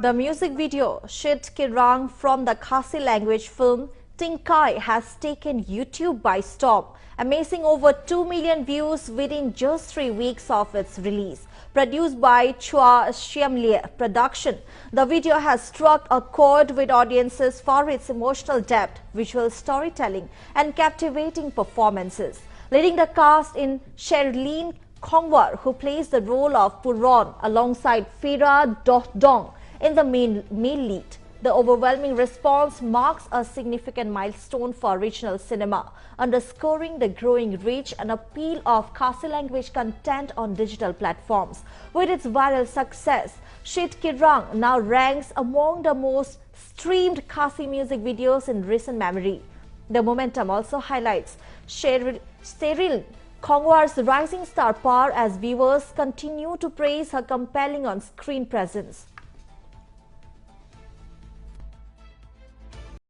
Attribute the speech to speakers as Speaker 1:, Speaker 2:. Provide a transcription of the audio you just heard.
Speaker 1: The music video, Shit Kirang from the Khasi language film Tyngkai, has taken YouTube by storm, amassing over 2 million views within just 3 weeks of its release. Produced by Sherilin Production, the video has struck a chord with audiences for its emotional depth, visual storytelling, and captivating performances. Leading the cast in Sherilin Khongwar, who plays the role of Puron alongside Fira Dong in the main lead. The overwhelming response marks a significant milestone for regional cinema, underscoring the growing reach and appeal of Khasi language content on digital platforms. With its viral success, Shit Kirang now ranks among the most streamed Khasi music videos in recent memory. The momentum also highlights Sherilin Khongwar's rising star power as viewers continue to praise her compelling on-screen presence.